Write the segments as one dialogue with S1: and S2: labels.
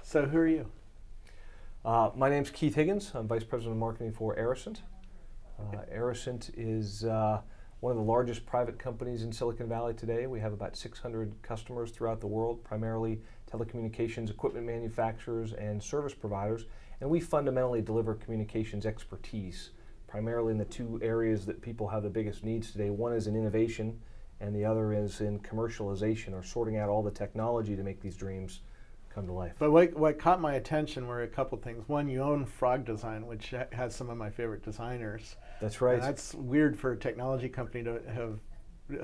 S1: So who are you?
S2: My name's Keith Higgins. I'm Vice President of Marketing for Aricent. Aricent is one of the largest private companies in Silicon Valley today. We have about 600 customers throughout the world, primarily telecommunications equipment manufacturers and service providers. And we fundamentally deliver communications expertise, primarily in the two areas that people have the biggest needs today. One is in innovation, and the other is in commercialization, or sorting out all the technology to make these dreams come to life.
S1: But what caught my attention were a couple things. One, you own Frog Design, which has some of my favorite designers.
S2: That's right.
S1: And that's weird for a technology company to have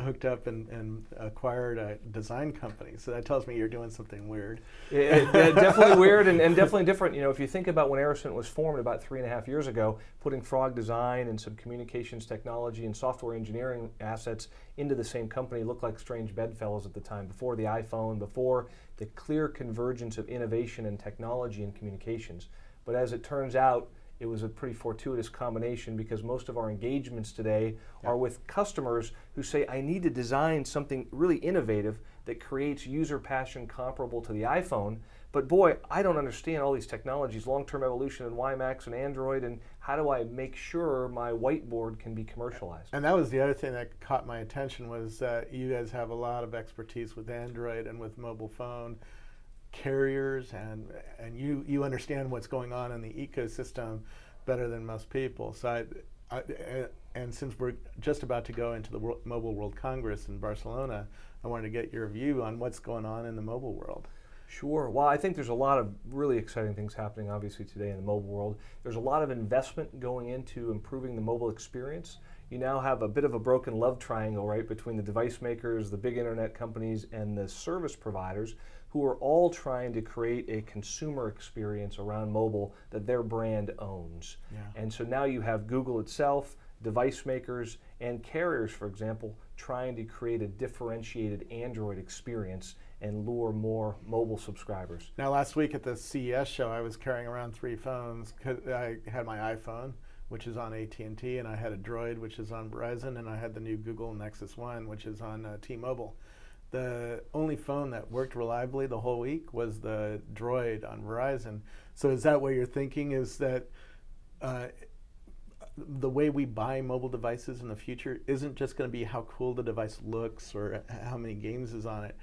S1: hooked up and acquired a design company. So that tells me you're doing something weird.
S2: Definitely weird and definitely different. You know, if you think about when Aricent was formed about 3.5 years ago, putting Frog Design and some communications technology and software engineering assets into the same company looked like strange bedfellows at the time, before the iPhone, before the clear convergence of innovation and technology and communications. But as it turns out, it was a pretty fortuitous combination, because most of our engagements today are with customers who say, I need to design something really innovative that creates user passion comparable to the iPhone, but boy, I don't understand all these technologies, long-term evolution and WiMAX and Android, and how do I make sure my whiteboard can be commercialized?
S1: And that was the other thing that caught my attention, was that you guys have a lot of expertise with Android and with mobile phone carriers, and you understand what's going on in the ecosystem better than most people. So and since we're just about to go into the Mobile World Congress in Barcelona, I wanted to get your view on what's going on in the mobile world.
S2: Sure. Well, I think there's a lot of really exciting things happening, obviously, today in the mobile world. There's a lot of investment going into improving the mobile experience. You now have a bit of a broken love triangle, right, between the device makers, the big internet companies, and the service providers, who are all trying to create a consumer experience around mobile that their brand owns.
S1: Yeah.
S2: And so now you have Google itself, device makers, and carriers, for example, trying to create a differentiated Android experience and lure more mobile subscribers.
S1: Now, last week at the CES show, I was carrying around 3 phones. I had my iPhone, which is on AT&T, and I had a Droid, which is on Verizon, and I had the new Google Nexus One, which is on T-Mobile. The only phone that worked reliably the whole week was the Droid on Verizon. So is that what you're thinking, is that the way we buy mobile devices in the future isn't just going to be how cool the device looks or how many games is on it,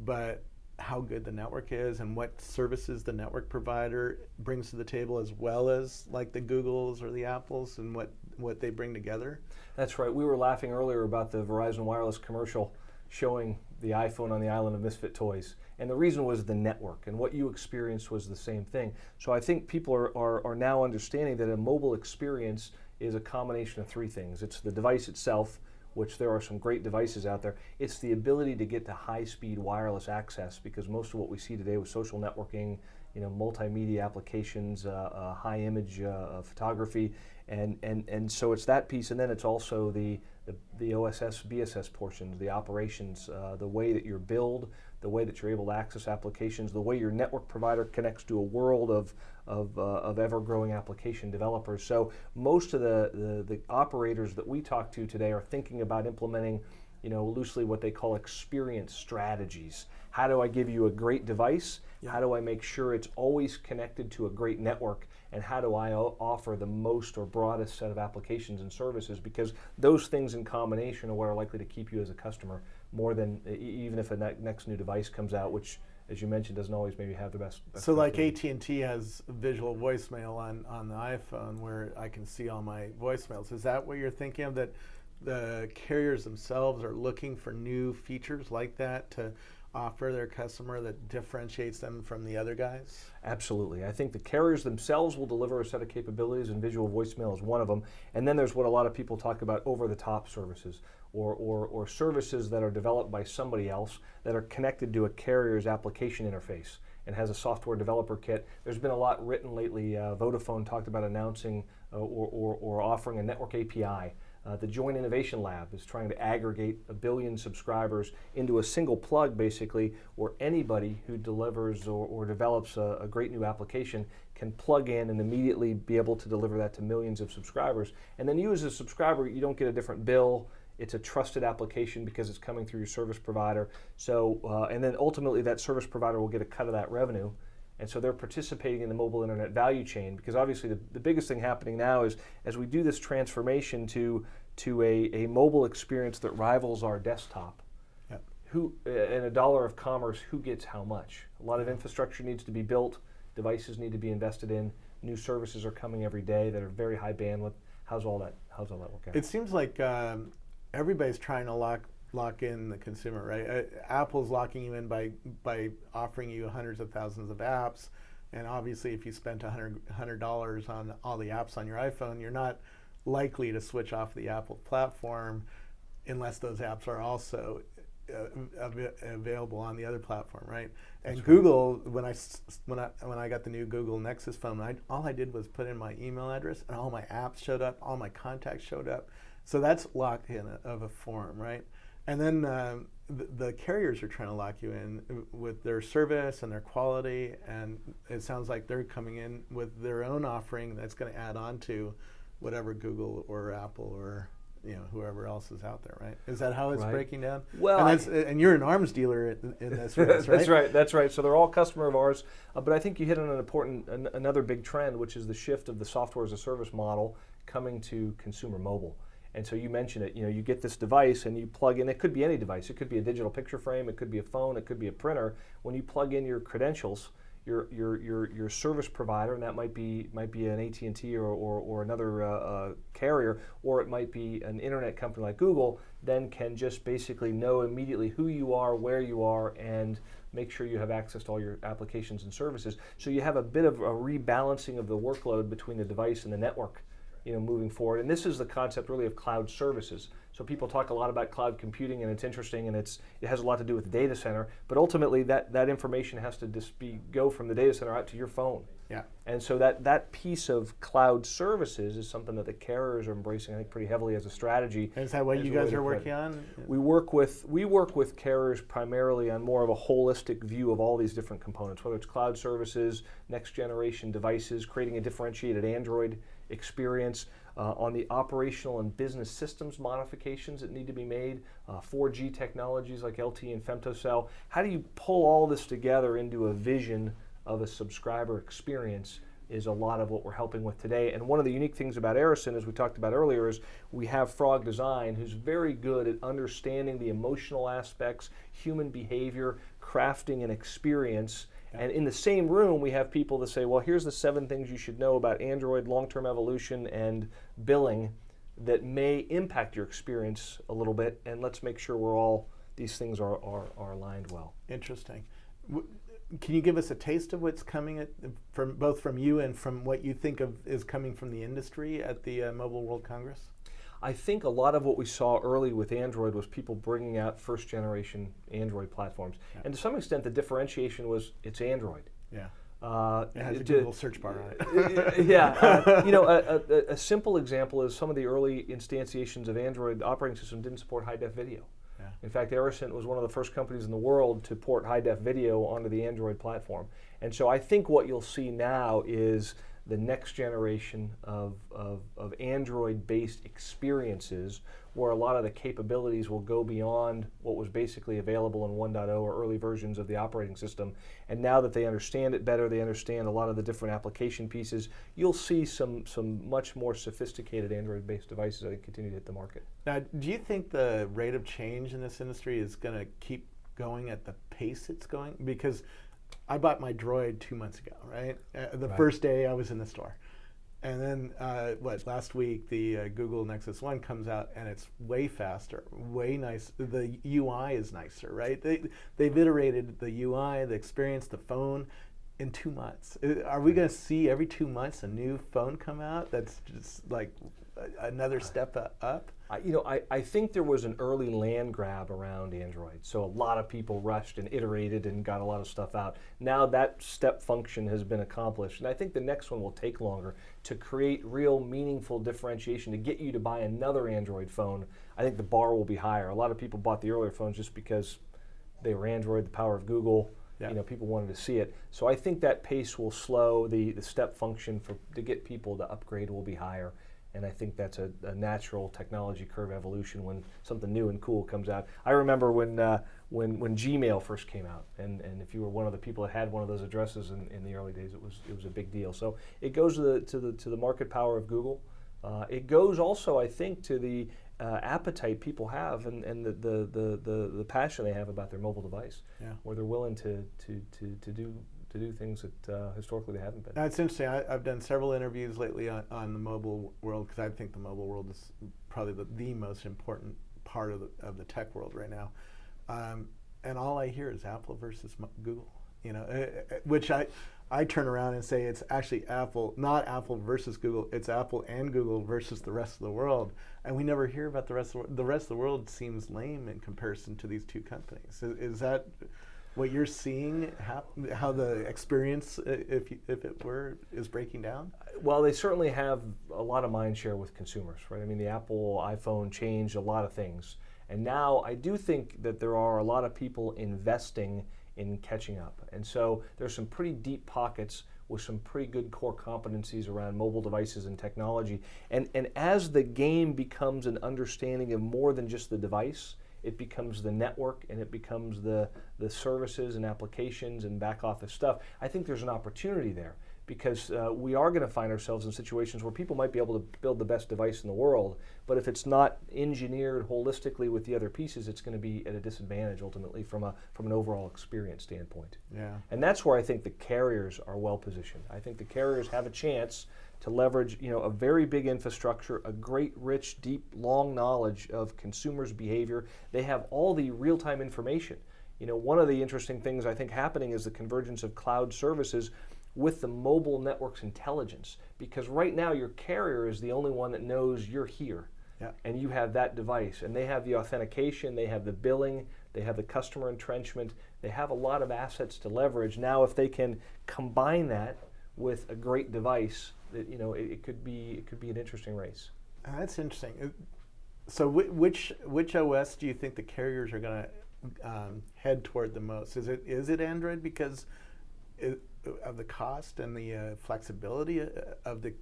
S1: but how good the network is and what services the network provider brings to the table, as well as like the Googles or the Apples, and what they bring together?
S2: That's right. We were laughing earlier about the Verizon Wireless commercial showing the iPhone on the island of misfit toys. And the reason was the network, and what you experienced was the same thing. So I think people are now understanding that a mobile experience is a combination of 3 things. It's the device itself, which there are some great devices out there. It's the ability to get to high-speed wireless access, because most of what we see today with social networking, multimedia applications, high-image photography, and so it's that piece, and then it's also the OSS, BSS portions, the operations, the way that you're billed, the way that you're able to access applications, the way your network provider connects to a world of ever-growing application developers. So most of the operators that we talk to today are thinking about implementing, loosely what they call experience strategies. How do I give you a great device? How do I make sure it's always connected to a great network? And how do I offer the most or broadest set of applications and services? Because those things in combination are what are likely to keep you as a customer, more than even if a next new device comes out, which, as you mentioned, doesn't always maybe have the best
S1: so like AT&T has visual voicemail on the iPhone, where I can see all my voicemails. Is that what you're thinking of, that the carriers themselves are looking for new features like that to offer their customer that differentiates them from the other guys?
S2: Absolutely. I think the carriers themselves will deliver a set of capabilities, and visual voicemail is one of them. And then there's what a lot of people talk about, over-the-top services, or services that are developed by somebody else that are connected to a carrier's application interface and has a software developer kit. There's been a lot written lately. Vodafone talked about announcing or offering a network API. The Joint Innovation Lab is trying to aggregate 1 billion subscribers into a single plug, basically, where anybody who delivers or develops a great new application can plug in and immediately be able to deliver that to millions of subscribers. And then you as a subscriber, you don't get a different bill. It's a trusted application because it's coming through your service provider. So, and then ultimately that service provider will get a cut of that revenue. And so they're participating in the mobile internet value chain, because obviously the biggest thing happening now is as we do this transformation to a mobile experience that rivals our desktop, in a dollar of commerce, who gets how much? A lot of infrastructure needs to be built, devices need to be invested in, new services are coming every day that are very high bandwidth. How's all that work out?
S1: It seems like everybody's trying to lock in the consumer, right? Apple's locking you in by offering you hundreds of thousands of apps, and obviously if you spent $100 on all the apps on your iPhone, you're not likely to switch off the Apple platform unless those apps are also available on the other platform, right? And that's Google, right. when I got the new Google Nexus phone, all I did was put in my email address, and all my apps showed up, all my contacts showed up. So that's locked in of a form, right? And then the carriers are trying to lock you in with their service and their quality, and it sounds like they're coming in with their own offering that's going to add on to whatever Google or Apple or whoever else is out there, right? Is that how it's breaking down?
S2: Well,
S1: and you're an arms dealer in this race, right?
S2: That's right. So they're all customer of ours, but I think you hit on another big trend, which is the shift of the software as a service model coming to consumer mobile. And so you mentioned it, you get this device and you plug in, it could be any device, it could be a digital picture frame, it could be a phone, it could be a printer. When you plug in your credentials, your service provider, and that might be an AT&T or another carrier, or it might be an internet company like Google, then can just basically know immediately who you are, where you are, and make sure you have access to all your applications and services. So you have a bit of a rebalancing of the workload between the device and the network, moving forward. And this is the concept really of cloud services. So people talk a lot about cloud computing, and it's interesting, and it has a lot to do with the data center, but ultimately that information has to just go from the data center out to your phone.
S1: Yeah.
S2: And so that piece of cloud services is something that the carriers are embracing, I think, pretty heavily as a strategy.
S1: And is that what you guys are working on?
S2: We work with carriers primarily on more of a holistic view of all these different components, whether it's cloud services, next generation devices, creating a differentiated Android experience, on the operational and business systems modifications that need to be made, 4G technologies like LTE and femtocell. How do you pull all this together into a vision of a subscriber experience is a lot of what we're helping with today. And one of the unique things about Aricent, as we talked about earlier, is we have Frog Design, who's very good at understanding the emotional aspects, human behavior, crafting an experience. And in the same room, we have people that say, well, here's the 7 things you should know about Android, long-term evolution, and billing that may impact your experience a little bit, and let's make sure these things are aligned well.
S1: Interesting. Can you give us a taste of what's coming both from you and from what you think of is coming from the industry at the Mobile World Congress?
S2: I think a lot of what we saw early with Android was people bringing out first generation Android platforms. Yeah. And to some extent, the differentiation was it's Android.
S1: Yeah. It has a Google search bar on it.
S2: Yeah. A simple example is some of the early instantiations of Android operating system didn't support high-def video. Yeah. In fact, Aricent was one of the first companies in the world to port high-def video onto the Android platform. And so I think what you'll see now is the next generation of Android-based experiences where a lot of the capabilities will go beyond what was basically available in 1.0 or early versions of the operating system. And now that they understand it better, they understand a lot of the different application pieces, you'll see some much more sophisticated Android-based devices, I think, continue to hit the market.
S1: Now, do you think the rate of change in this industry is going to keep going at the pace it's going? Because I bought my Droid 2 months ago, right? The first day I was in the store. And then, last week, the Google Nexus 1 comes out, and it's way faster, way nice. The UI is nicer, right? They've iterated the UI, the experience, the phone in 2 months. Are we going to see every 2 months a new phone come out that's just like another step up?
S2: I think there was an early land grab around Android. So a lot of people rushed and iterated and got a lot of stuff out. Now that step function has been accomplished. And I think the next one will take longer to create real meaningful differentiation to get you to buy another Android phone. I think the bar will be higher. A lot of people bought the earlier phones just because they were Android, the power of Google. Yeah. People wanted to see it. So I think that pace will slow. The step function to get people to upgrade will be higher. And I think that's a natural technology curve evolution when something new and cool comes out. I remember when Gmail first came out, and if you were one of the people that had one of those addresses in the early days, it was a big deal. So it goes to the market power of Google. It goes also, I think, to the appetite people have and the passion they have about their mobile device, where they're willing to do things that historically they haven't been.
S1: That's interesting. I've done several interviews lately on the mobile world, because I think the mobile world is probably the most important part of the tech world right now. And all I hear is Apple versus Google, which I turn around and say it's actually Apple, not Apple versus Google, it's Apple and Google versus the rest of the world. And we never hear about the rest of the world. The rest of the world seems lame in comparison to these two companies. Is that what you're seeing, how the experience, if it were, is breaking down?
S2: Well, they certainly have a lot of mind share with consumers, right? I mean, the Apple iPhone changed a lot of things. And now I do think that there are a lot of people investing in catching up. And so there's some pretty deep pockets with some pretty good core competencies around mobile devices and technology. And as the game becomes an understanding of more than just the device, it becomes the network, and it becomes the services and applications and back office stuff. I think there's an opportunity there, because we are going to find ourselves in situations where people might be able to build the best device in the world, but if it's not engineered holistically with the other pieces, it's going to be at a disadvantage ultimately from an overall experience standpoint.
S1: Yeah.
S2: And that's where I think the carriers are well positioned. I think the carriers have a chance to leverage, a very big infrastructure, a great, rich, deep, long knowledge of consumers' behavior. They have all the real-time information. One of the interesting things I think happening is the convergence of cloud services with the mobile network's intelligence, because right now your carrier is the only one that knows you're here, and you have that device, and they have the authentication, they have the billing, they have the customer entrenchment, they have a lot of assets to leverage. Now, if they can combine that with a great device, it could be an interesting race.
S1: That's interesting. So which OS do you think the carriers are going to head toward the most? Is it Android because of the cost and the flexibility of the?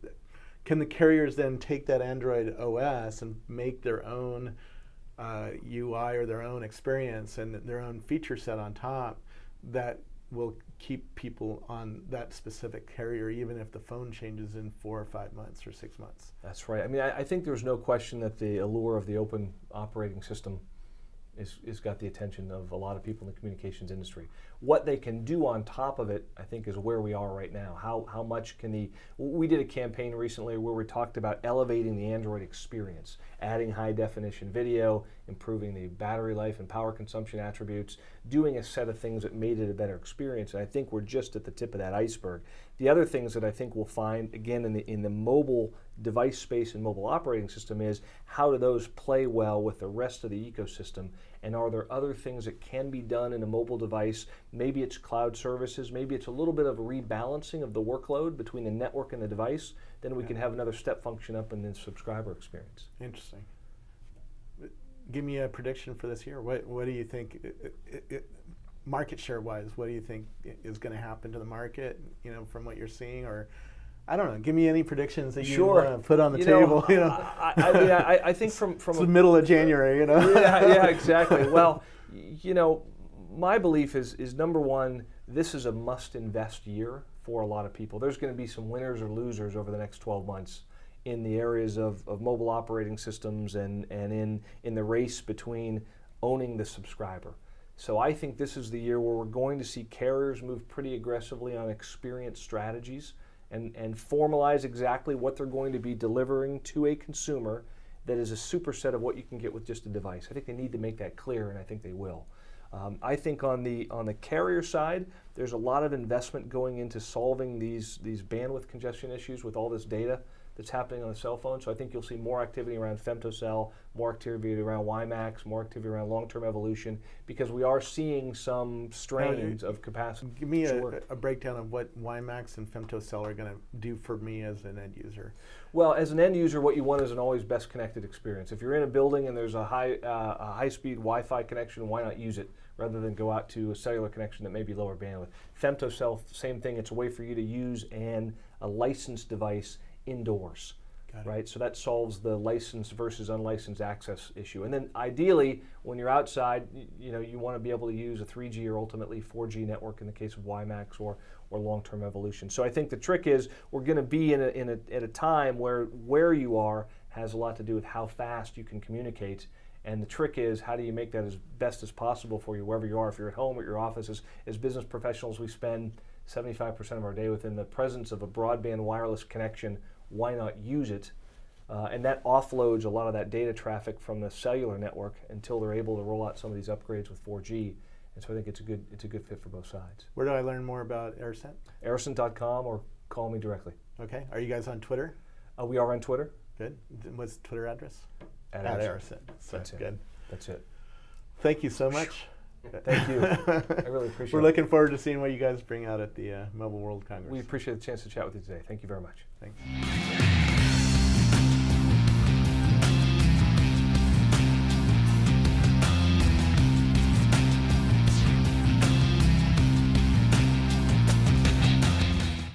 S1: Can the carriers then take that Android OS and make their own UI or their own experience and their own feature set on top that will keep people on that specific carrier, even if the phone changes in 4 or 5 months or 6 months?
S2: That's right. I mean, I think there's no question that the allure of the open operating system is got the attention of a lot of people in the communications industry. What they can do on top of it, I think, is where we are right now. How much can we did a campaign recently where we talked about elevating the Android experience, adding high definition video, improving the battery life and power consumption attributes, doing a set of things that made it a better experience. And I think we're just at the tip of that iceberg. The other things that I think we'll find, again, in the mobile device space and mobile operating system, is how do those play well with the rest of the ecosystem, and are there other things that can be done in a mobile device? Maybe it's cloud services, maybe it's a little bit of a rebalancing of the workload between the network and the device, then we can have another step function up in the subscriber experience.
S1: Interesting. Give me a prediction for this year. What do you think, market share wise, what do you think is going to happen to the market, from what you're seeing? Or I don't know, give me any predictions that you want to put on the table.
S2: I think from
S1: it's the middle of January,
S2: Yeah, exactly. Well, my belief is number one, this is a must invest year for a lot of people. There's going to be some winners or losers over the next 12 months in the areas of mobile operating systems and in the race between owning the subscriber. So I think this is the year where we're going to see carriers move pretty aggressively on experience strategies and formalize exactly what they're going to be delivering to a consumer that is a superset of what you can get with just a device. I think they need to make that clear, and I think they will. I think on the carrier side, there's a lot of investment going into solving these bandwidth congestion issues with all this data that's happening on the cell phone. So I think you'll see more activity around femtocell, more activity around WiMAX, more activity around long-term evolution, because we are seeing some strains of capacity.
S1: Give me a breakdown of what WiMAX and femtocell are going to do for me as an end user.
S2: Well, as an end user, what you want is an always best connected experience. If you're in a building and there's a high-speed Wi-Fi connection, why not use it rather than go out to a cellular connection that may be lower bandwidth? Femtocell, same thing. It's a way for you to use a licensed device indoors.
S1: Got it.
S2: right? So that solves the licensed versus unlicensed access issue. And then ideally, when you're outside, you want to be able to use a 3G or ultimately 4G network in the case of WiMAX or long-term evolution. So I think the trick is we're going to be at a time where you are has a lot to do with how fast you can communicate. And the trick is, how do you make that as best as possible for you wherever you are? If you're at home or at your office, as business professionals, we spend 75% of our day within the presence of a broadband wireless connection. Why not use it? And that offloads a lot of that data traffic from the cellular network until they're able to roll out some of these upgrades with 4G. And so I think it's a good fit for both sides.
S1: Where do I learn more about Aricent?
S2: Aricent.com or call me directly.
S1: Okay. Are you guys on Twitter?
S2: We are on Twitter.
S1: Good. What's the Twitter address?
S2: At
S1: Aricent. So
S2: That's
S1: good.
S2: That's it.
S1: Thank you so much.
S2: Thank you. I really appreciate it.
S1: We're looking forward to seeing what you guys bring out at the Mobile World Congress.
S2: We appreciate the chance to chat with you today. Thank you very much.
S1: Thanks.